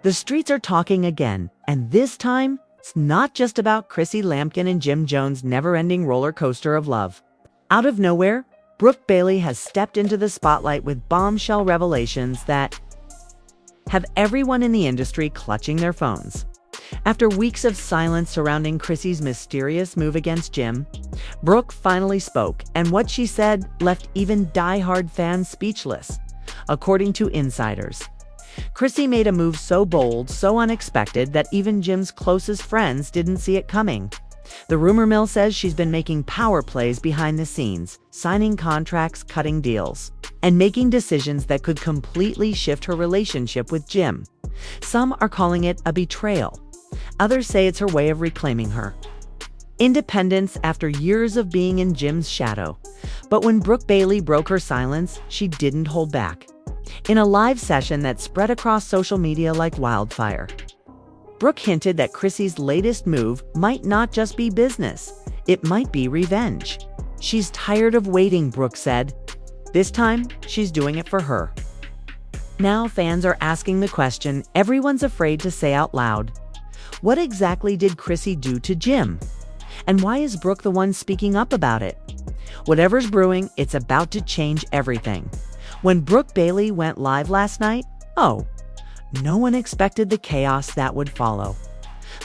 The streets are talking again, and this time, it's not just about Chrissy Lampkin and Jim Jones' never-ending roller coaster of love. Out of nowhere, Brooke Bailey has stepped into the spotlight with bombshell revelations that have everyone in the industry clutching their phones. After weeks of silence surrounding Chrissy's mysterious move against Jim, Brooke finally spoke, and what she said left even die-hard fans speechless. According to insiders, Chrissy made a move so bold, so unexpected, that even Jim's closest friends didn't see it coming. The rumor mill says she's been making power plays behind the scenes, signing contracts, cutting deals, and making decisions that could completely shift her relationship with Jim. Some are calling it a betrayal. Others say it's her way of reclaiming her independence after years of being in Jim's shadow. But when Brooke Bailey broke her silence, she didn't hold back. In a live session that spread across social media like wildfire, Brooke hinted that Chrissy's latest move might not just be business, it might be revenge. She's tired of waiting, Brooke said. This time, she's doing it for her. Now fans are asking the question everyone's afraid to say out loud. What exactly did Chrissy do to Jim? And why is Brooke the one speaking up about it? Whatever's brewing, it's about to change everything. When Brooke Bailey went live last night, no one expected the chaos that would follow.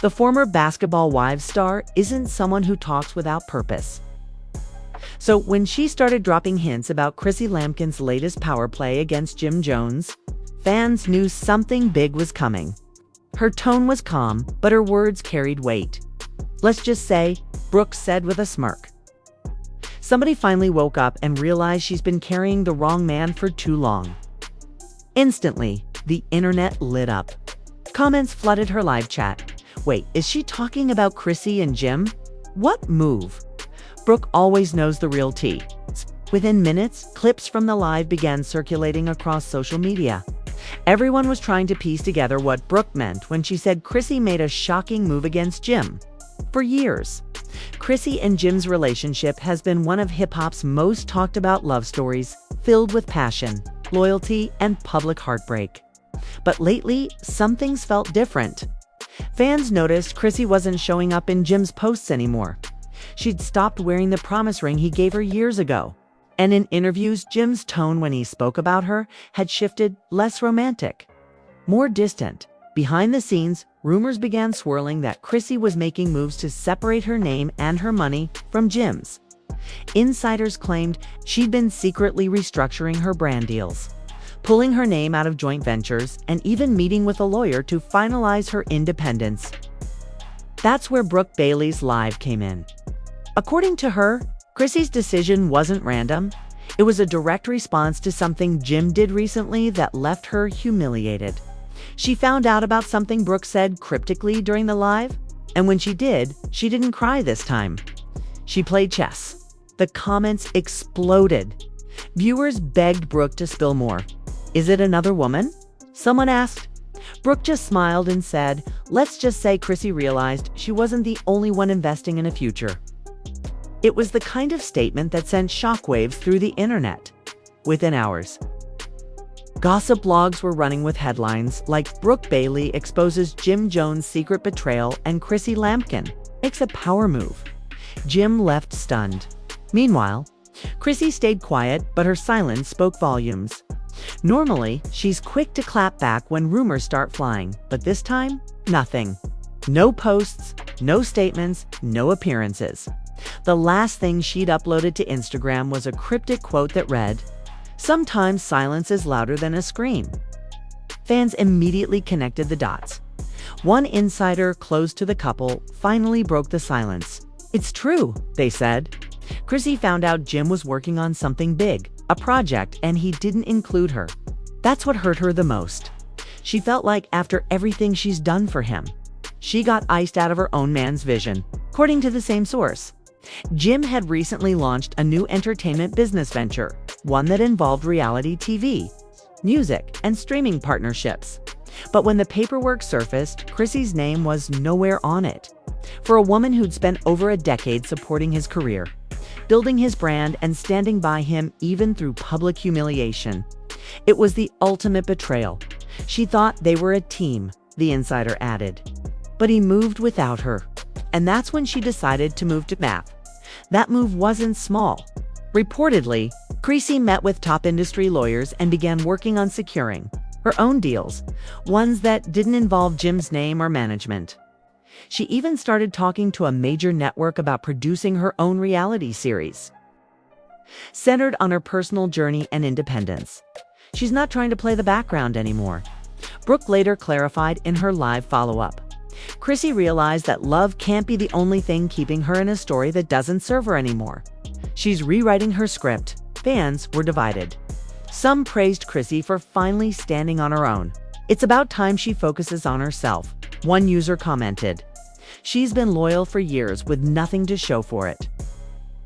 The former Basketball Wives star isn't someone who talks without purpose. So when she started dropping hints about Chrissy Lampkin's latest power play against Jim Jones, fans knew something big was coming. Her tone was calm, but her words carried weight. Let's just say, Brooke said with a smirk, somebody finally woke up and realized she's been carrying the wrong man for too long. Instantly, the internet lit up. Comments flooded her live chat. Wait, is she talking about Chrissy and Jim? What move? Brooke always knows the real tea. Within minutes, clips from the live began circulating across social media. Everyone was trying to piece together what Brooke meant when she said Chrissy made a shocking move against Jim. For years, Chrissy and Jim's relationship has been one of hip-hop's most talked about love stories, filled with passion, loyalty, and public heartbreak. But lately, some things felt different. Fans noticed Chrissy wasn't showing up in Jim's posts anymore. She'd stopped wearing the promise ring he gave her years ago. And in interviews, Jim's tone when he spoke about her had shifted, less romantic, more distant. Behind the scenes, rumors began swirling that Chrissy was making moves to separate her name and her money from Jim's. Insiders claimed she'd been secretly restructuring her brand deals, pulling her name out of joint ventures, and even meeting with a lawyer to finalize her independence. That's where Brooke Bailey's live came in. According to her, Chrissy's decision wasn't random. It was a direct response to something Jim did recently that left her humiliated. She found out about something Brooke said cryptically during the live, and when she did, she didn't cry this time. She played chess. The comments exploded. Viewers begged Brooke to spill more. Is it another woman? Someone asked. Brooke just smiled and said, let's just say Chrissy realized she wasn't the only one investing in a future. It was the kind of statement that sent shockwaves through the internet. Within hours, gossip blogs were running with headlines like Brooke Bailey exposes Jim Jones' secret betrayal and Chrissy Lampkin makes a power move. Jim left stunned. Meanwhile, Chrissy stayed quiet, but her silence spoke volumes. Normally, she's quick to clap back when rumors start flying, but this time, nothing. No posts, no statements, no appearances. The last thing she'd uploaded to Instagram was a cryptic quote that read, "Sometimes silence is louder than a scream." Fans immediately connected the dots. One insider close to the couple finally broke the silence. It's true, they said. Chrissy found out Jim was working on something big, a project, and he didn't include her. That's what hurt her the most. She felt like after everything she's done for him, she got iced out of her own man's vision. According to the same source, Jim had recently launched a new entertainment business venture, one that involved reality TV, music, and streaming partnerships. But when the paperwork surfaced, Chrissy's name was nowhere on it. For a woman who'd spent over a decade supporting his career, building his brand, and standing by him even through public humiliation, it was the ultimate betrayal. She thought they were a team, the insider added. But he moved without her. And that's when she decided to move to math. That move wasn't small. Reportedly, Chrissy met with top industry lawyers and began working on securing her own deals, ones that didn't involve Jim's name or management. She even started talking to a major network about producing her own reality series, centered on her personal journey and independence. She's not trying to play the background anymore. Brooke later clarified in her live follow-up. Chrissy realized that love can't be the only thing keeping her in a story that doesn't serve her anymore. She's rewriting her script. Fans were divided. Some praised Chrissy for finally standing on her own. It's about time she focuses on herself, one user commented. She's been loyal for years with nothing to show for it.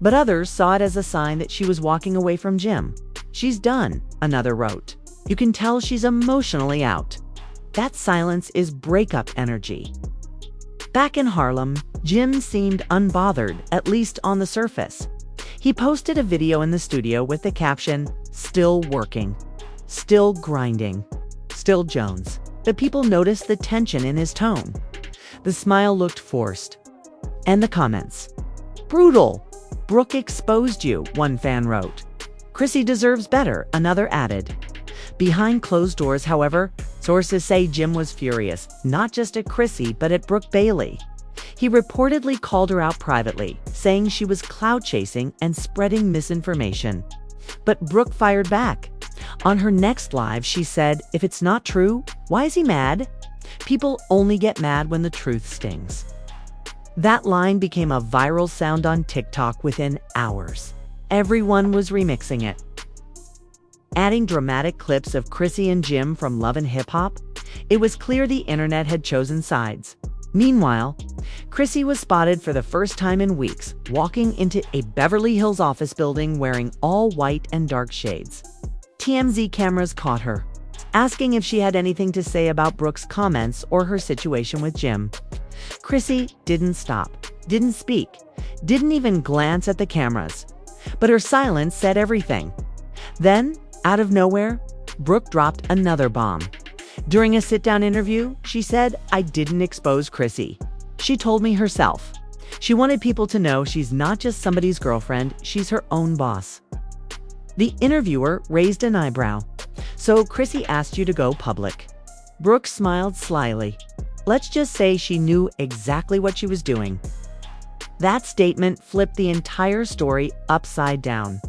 But others saw it as a sign that she was walking away from Jim. She's done, another wrote. You can tell she's emotionally out. That silence is breakup energy. Back in Harlem, Jim seemed unbothered, at least on the surface. He posted a video in the studio with the caption, "Still working, still grinding, still Jones." The people noticed the tension in his tone. The smile looked forced. And the comments. "Brutal. Brooke exposed you," one fan wrote. "Chrissy deserves better," another added. Behind closed doors, however, sources say Jim was furious, not just at Chrissy, but at Brooke Bailey. He reportedly called her out privately, saying she was clout chasing and spreading misinformation. But Brooke fired back. On her next live, she said, "If it's not true, why is he mad? People only get mad when the truth stings." That line became a viral sound on TikTok within hours. Everyone was remixing it, adding dramatic clips of Chrissy and Jim from Love and Hip Hop. It was clear the internet had chosen sides. Meanwhile, Chrissy was spotted for the first time in weeks, walking into a Beverly Hills office building wearing all white and dark shades. TMZ cameras caught her, asking if she had anything to say about Brooke's comments or her situation with Jim. Chrissy didn't stop, didn't speak, didn't even glance at the cameras. But her silence said everything. Then, out of nowhere, Brooke dropped another bomb. During a sit-down interview, she said, "I didn't expose Chrissy. She told me herself. She wanted people to know she's not just somebody's girlfriend, she's her own boss." The interviewer raised an eyebrow. "So Chrissy asked you to go public?" Brooke smiled slyly. "Let's just say she knew exactly what she was doing." That statement flipped the entire story upside down.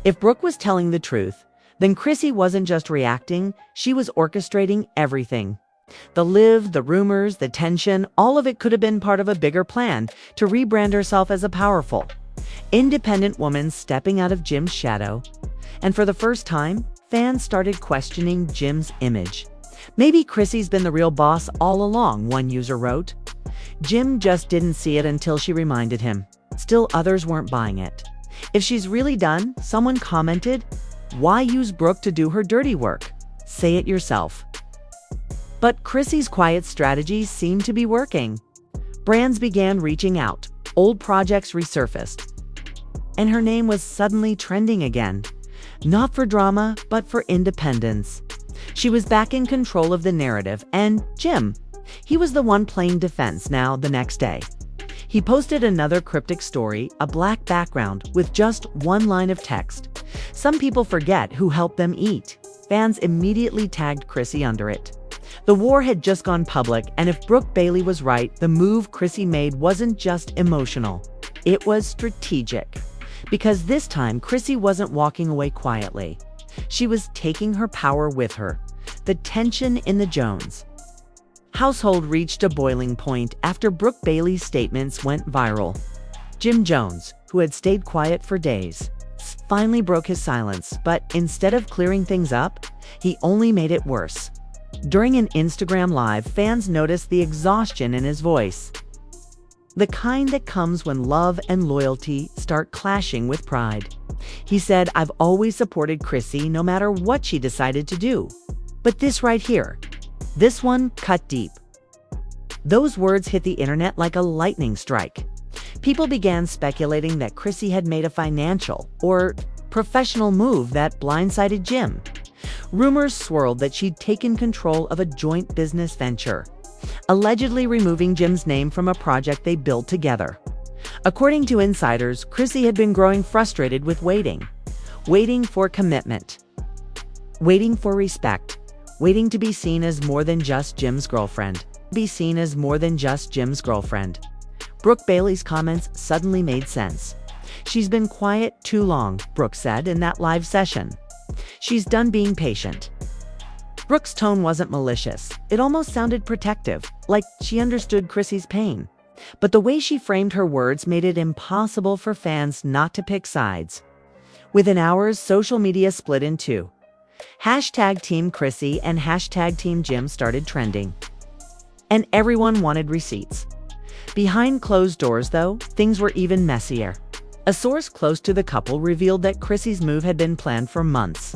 If Brooke was telling the truth, then Chrissy wasn't just reacting, she was orchestrating everything. The live, the rumors, the tension, all of it could have been part of a bigger plan to rebrand herself as a powerful, independent woman stepping out of Jim's shadow. And for the first time, fans started questioning Jim's image. "Maybe Chrissy's been the real boss all along," one user wrote. Jim just didn't see it until she reminded him. Still, others weren't buying it. "If she's really done," someone commented, "why use Brooke to do her dirty work? Say it yourself." But Chrissy's quiet strategies seemed to be working. Brands began reaching out, old projects resurfaced, and her name was suddenly trending again. Not for drama, but for independence. She was back in control of the narrative, and Jim, he was the one playing defense now the next day. He posted another cryptic story, a black background with just one line of text. Some people forget who helped them eat. Fans immediately tagged Chrissy under it. The war had just gone public, and if Brooke Bailey was right, the move Chrissy made wasn't just emotional. It was strategic. Because this time, Chrissy wasn't walking away quietly. She was taking her power with her. The tension in the Jones household reached a boiling point after Brooke Bailey's statements went viral. Jim Jones, who had stayed quiet for days, finally broke his silence, but instead of clearing things up, he only made it worse. During an Instagram Live, fans noticed the exhaustion in his voice. The kind that comes when love and loyalty start clashing with pride. He said, "I've always supported Chrissy no matter what she decided to do. But this right here, this one cut deep." Those words hit the internet like a lightning strike. People began speculating that Chrissy had made a financial or professional move that blindsided Jim. Rumors swirled that she'd taken control of a joint business venture, allegedly removing Jim's name from a project they built together. According to insiders, Chrissy had been growing frustrated with waiting for commitment, waiting for respect, waiting to be seen as more than just Jim's girlfriend. Brooke Bailey's comments suddenly made sense. "She's been quiet too long," Brooke said in that live session. "She's done being patient." Brooke's tone wasn't malicious. It almost sounded protective, like she understood Chrissy's pain. But the way she framed her words made it impossible for fans not to pick sides. Within hours, social media split in two. Hashtag Team Chrissy and hashtag Team Jim started trending. And everyone wanted receipts. Behind closed doors, though, things were even messier. A source close to the couple revealed that Chrissy's move had been planned for months.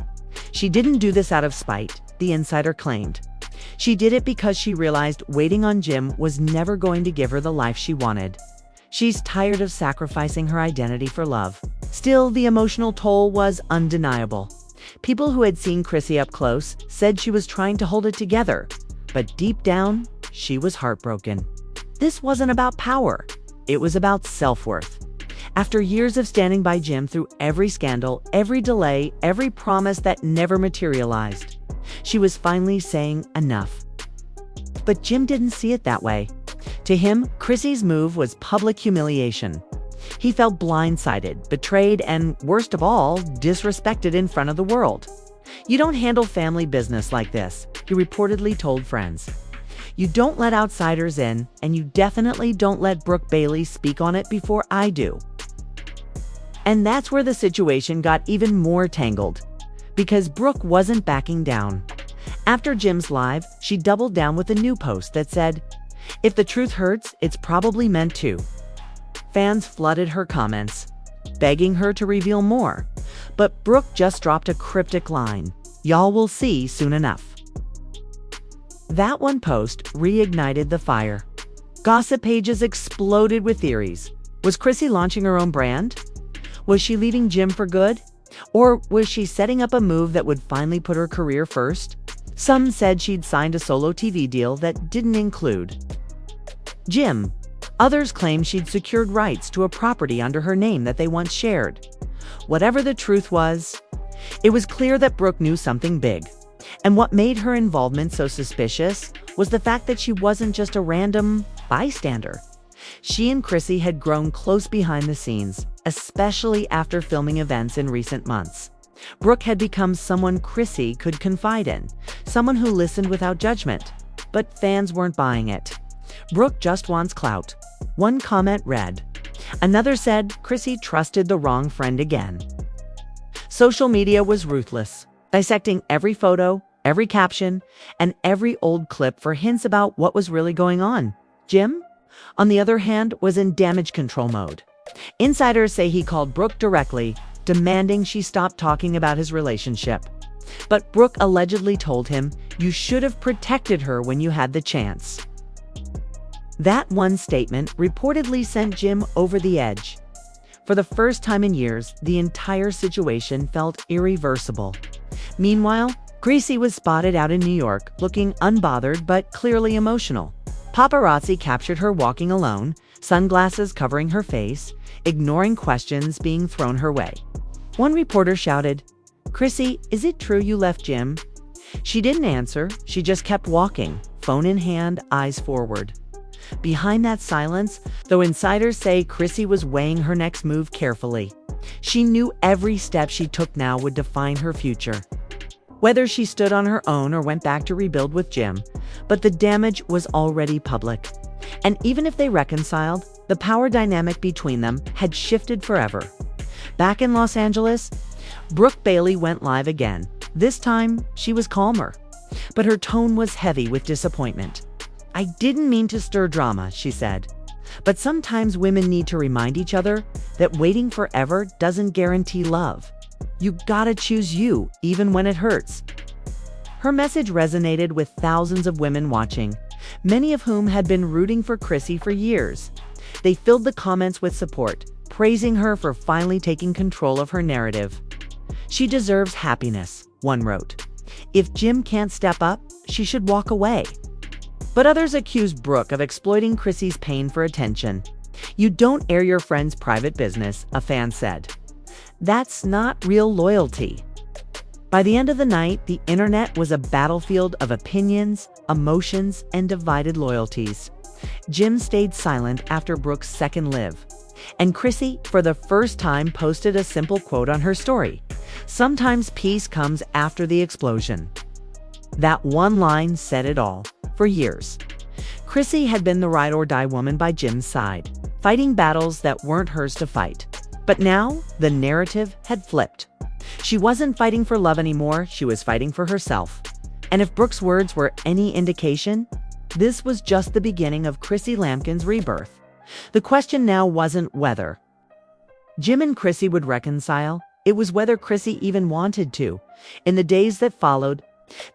She didn't do this out of spite, the insider claimed. She did it because she realized waiting on Jim was never going to give her the life she wanted. She's tired of sacrificing her identity for love. Still, the emotional toll was undeniable. People who had seen Chrissy up close said she was trying to hold it together, but deep down, she was heartbroken. This wasn't about power. It was about self-worth. After years of standing by Jim through every scandal, every delay, every promise that never materialized, she was finally saying enough. But Jim didn't see it that way. To him, Chrissy's move was public humiliation. He felt blindsided, betrayed, and worst of all, disrespected in front of the world. "You don't handle family business like this," he reportedly told friends. "You don't let outsiders in, and you definitely don't let Brooke Bailey speak on it before I do." And that's where the situation got even more tangled, because Brooke wasn't backing down. After Jim's live, she doubled down with a new post that said, "If the truth hurts, it's probably meant to." Fans flooded her comments, begging her to reveal more. But Brooke just dropped a cryptic line, "Y'all will see soon enough." That one post reignited the fire. Gossip pages exploded with theories. Was Chrissy launching her own brand? Was she leaving Jim for good? Or was she setting up a move that would finally put her career first? Some said she'd signed a solo TV deal that didn't include Jim. Others claimed she'd secured rights to a property under her name that they once shared. Whatever the truth was, it was clear that Brooke knew something big. And what made her involvement so suspicious was the fact that she wasn't just a random bystander. She and Chrissy had grown close behind the scenes, especially after filming events in recent months. Brooke had become someone Chrissy could confide in, someone who listened without judgment. But fans weren't buying it. "Brooke just wants clout," one comment read. Another said Chrissy trusted the wrong friend again. Social media was ruthless, dissecting every photo, every caption, and every old clip for hints about what was really going on. Jim, on the other hand, was in damage control mode. Insiders say he called Brooke directly, demanding she stop talking about his relationship. But Brooke allegedly told him, "You should have protected her when you had the chance." That one statement reportedly sent Jim over the edge. For the first time in years, the entire situation felt irreversible. Meanwhile, Chrissy was spotted out in New York, looking unbothered but clearly emotional. Paparazzi captured her walking alone, sunglasses covering her face, ignoring questions being thrown her way. One reporter shouted, "Chrissy, is it true you left Jim?" She didn't answer, she just kept walking, phone in hand, eyes forward. Behind that silence, though insiders say Chrissy was weighing her next move carefully. She knew every step she took now would define her future. Whether she stood on her own or went back to rebuild with Jim, but the damage was already public. And even if they reconciled, the power dynamic between them had shifted forever. Back in Los Angeles, Brooke Bailey went live again. This time, she was calmer, but her tone was heavy with disappointment. "I didn't mean to stir drama," she said. "But sometimes women need to remind each other that waiting forever doesn't guarantee love. You gotta choose you, even when it hurts." Her message resonated with thousands of women watching, many of whom had been rooting for Chrissy for years. They filled the comments with support, praising her for finally taking control of her narrative. "She deserves happiness," one wrote. If Jim can't step up, she should walk away. But others accused Brooke of exploiting Chrissy's pain for attention. "You don't air your friend's private business," a fan said. "That's not real loyalty." By the end of the night, the internet was a battlefield of opinions, emotions, and divided loyalties. Jim stayed silent after Brooke's second live. And Chrissy, for the first time, posted a simple quote on her story: "Sometimes peace comes after the explosion." That one line said it all. For years, Chrissy had been the ride-or-die woman by Jim's side, fighting battles that weren't hers to fight. But now, the narrative had flipped. She wasn't fighting for love anymore, she was fighting for herself. And if Brooke's words were any indication, this was just the beginning of Chrissy Lampkin's rebirth. The question now wasn't whether Jim and Chrissy would reconcile, it was whether Chrissy even wanted to. In the days that followed,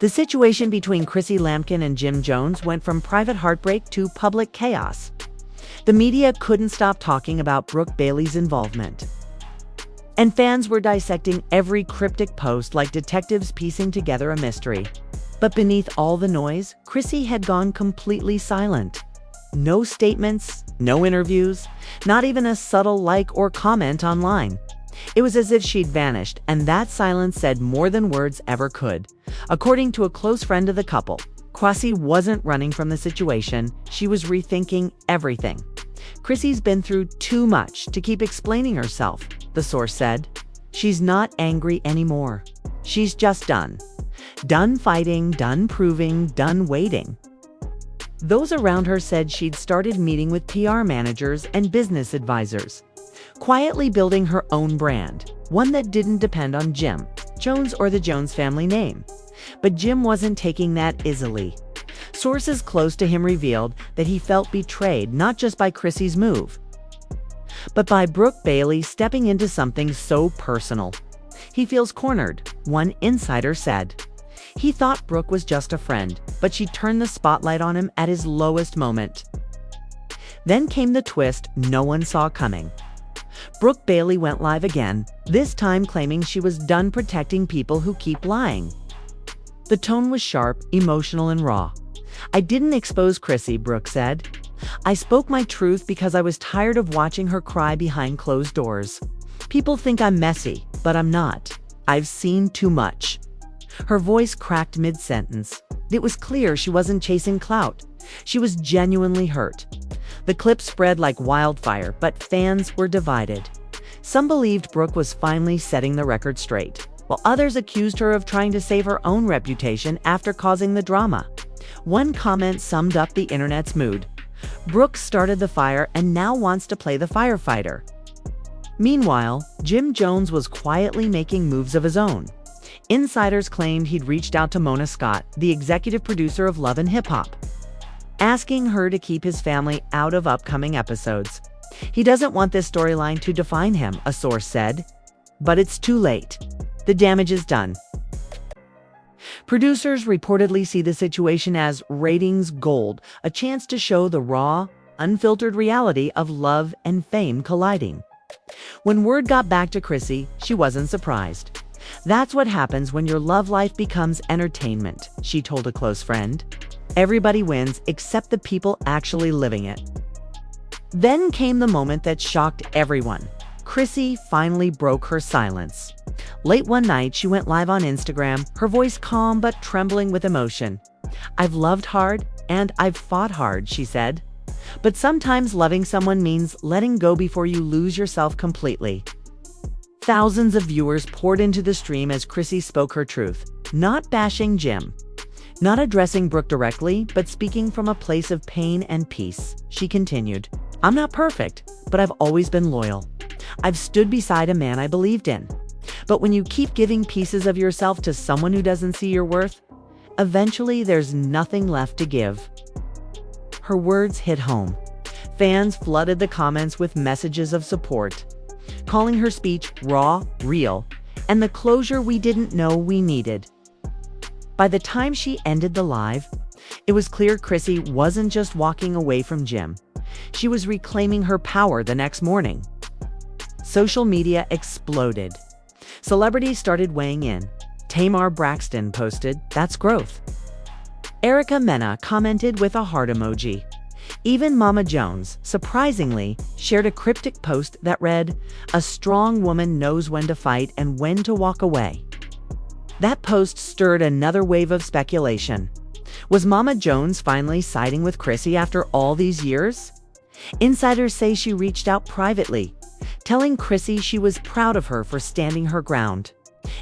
the situation between Chrissy Lampkin and Jim Jones went from private heartbreak to public chaos. The media couldn't stop talking about Brooke Bailey's involvement, and fans were dissecting every cryptic post like detectives piecing together a mystery. But beneath all the noise, Chrissy had gone completely silent. No statements, no interviews, not even a subtle like or comment online. It was as if she'd vanished, and that silence said more than words ever could. According to a close friend of the couple, Chrissy wasn't running from the situation, she was rethinking everything. "Chrissy's been through too much to keep explaining herself," the source said. "She's not angry anymore. She's just done. Done fighting, done proving, done waiting." Those around her said she'd started meeting with PR managers and business advisors, quietly building her own brand, one that didn't depend on Jim Jones or the Jones family name. But Jim wasn't taking that easily. Sources close to him revealed that he felt betrayed not just by Chrissy's move, but by Brooke Bailey stepping into something so personal. He feels cornered, one insider said. He thought Brooke was just a friend, but she turned the spotlight on him at his lowest moment. Then came the twist no one saw coming. Brooke Bailey went live again, this time claiming she was done protecting people who keep lying. The tone was sharp, emotional, and raw. "I didn't expose Chrissy," Brooke said. "I spoke my truth because I was tired of watching her cry behind closed doors. People think I'm messy, but I'm not. I've seen too much." Her voice cracked mid-sentence. It was clear she wasn't chasing clout. She was genuinely hurt. The clip spread like wildfire, but fans were divided. Some believed Brooke was finally setting the record straight, while others accused her of trying to save her own reputation after causing the drama. One comment summed up the internet's mood. "Brooke started the fire and now wants to play the firefighter." Meanwhile, Jim Jones was quietly making moves of his own. Insiders claimed he'd reached out to Mona Scott, the executive producer of Love and Hip Hop, asking her to keep his family out of upcoming episodes. "He doesn't want this storyline to define him," a source said. But it's too late. The damage is done. Producers reportedly see the situation as ratings gold, a chance to show the raw, unfiltered reality of love and fame colliding. When word got back to Chrissy, she wasn't surprised. "That's what happens when your love life becomes entertainment," she told a close friend. "Everybody wins except the people actually living it." Then came the moment that shocked everyone. Chrissy finally broke her silence. Late one night, she went live on Instagram, her voice calm but trembling with emotion. "I've loved hard and I've fought hard," she said. "But sometimes loving someone means letting go before you lose yourself completely." Thousands of viewers poured into the stream as Chrissy spoke her truth, not bashing Jim, not addressing Brooke directly, but speaking from a place of pain and peace. She continued, "I'm not perfect, but I've always been loyal. I've stood beside a man I believed in. But when you keep giving pieces of yourself to someone who doesn't see your worth, eventually there's nothing left to give." Her words hit home. Fans flooded the comments with messages of support, calling her speech raw, real, and the closure we didn't know we needed. By the time she ended the live, it was clear Chrissy wasn't just walking away from Jim. She was reclaiming her power the next morning. Social media exploded. Celebrities started weighing in. Tamar Braxton posted, "That's growth." Erica Mena commented with a heart emoji. Even Mama Jones, surprisingly, shared a cryptic post that read, "A strong woman knows when to fight and when to walk away." That post stirred another wave of speculation. Was Mama Jones finally siding with Chrissy after all these years? Insiders say she reached out privately, telling Chrissy she was proud of her for standing her ground.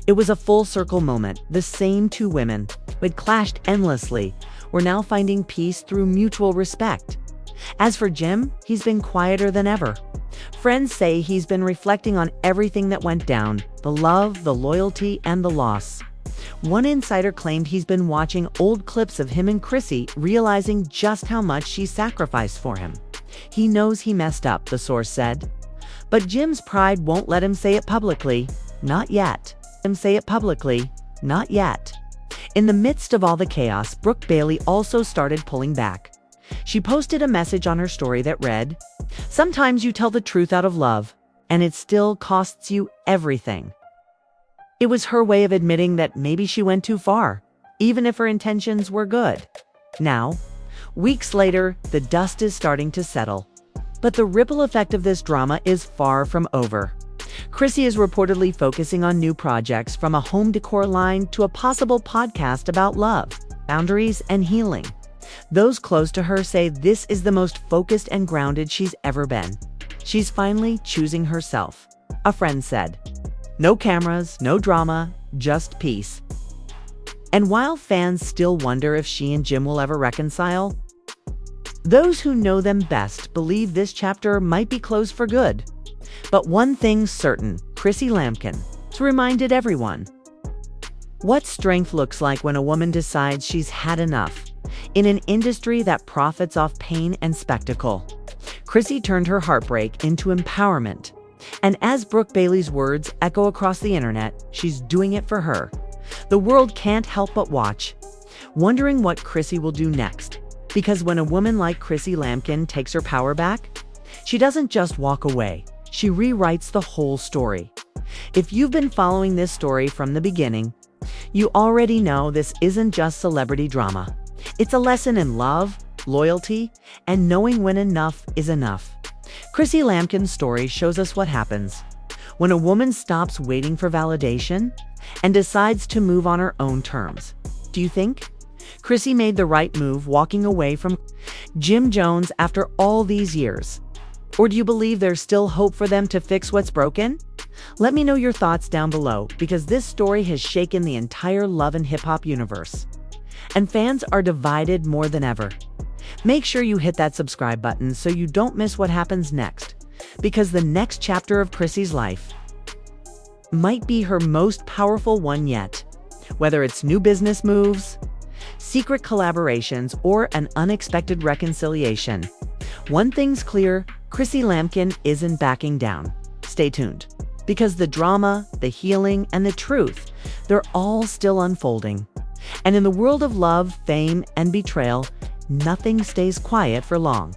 It was a full circle moment. The same two women, who had clashed endlessly, were now finding peace through mutual respect. As for Jim, he's been quieter than ever. Friends say he's been reflecting on everything that went down, the love, the loyalty, and the loss. One insider claimed he's been watching old clips of him and Chrissy, realizing just how much she sacrificed for him. He knows he messed up, the source said. But Jim's pride won't let him say it publicly. Not yet. Not yet. In the midst of all the chaos, Brooke Bailey also started pulling back. She posted a message on her story that read, "Sometimes you tell the truth out of love, and it still costs you everything." It was her way of admitting that maybe she went too far, even if her intentions were good. Now, weeks later, the dust is starting to settle. But the ripple effect of this drama is far from over. Chrissy is reportedly focusing on new projects, from a home decor line to a possible podcast about love, boundaries, and healing. Those close to her say this is the most focused and grounded she's ever been. She's finally choosing herself, a friend said. No cameras, no drama, just peace. And while fans still wonder if she and Jim will ever reconcile, those who know them best believe this chapter might be closed for good. But one thing's certain, Chrissy Lampkin reminded everyone what strength looks like when a woman decides she's had enough. In an industry that profits off pain and spectacle, Chrissy turned her heartbreak into empowerment. And as Brooke Bailey's words echo across the internet, she's doing it for her. The world can't help but watch, wondering what Chrissy will do next. Because when a woman like Chrissy Lampkin takes her power back, she doesn't just walk away. She rewrites the whole story. If you've been following this story from the beginning, you already know this isn't just celebrity drama. It's a lesson in love, loyalty, and knowing when enough is enough. Chrissy Lampkin's story shows us what happens when a woman stops waiting for validation and decides to move on her own terms. Do you think Chrissy made the right move walking away from Jim Jones after all these years? Or do you believe there's still hope for them to fix what's broken? Let me know your thoughts down below, because this story has shaken the entire love and hip-hop universe. And fans are divided more than ever. Make sure you hit that subscribe button so you don't miss what happens next, because the next chapter of Chrissy's life might be her most powerful one yet. Whether it's new business moves, secret collaborations, or an unexpected reconciliation, one thing's clear, Chrissy Lampkin isn't backing down. Stay tuned, because the drama, the healing, and the truth, they're all still unfolding. And in the world of love, fame, and betrayal, nothing stays quiet for long.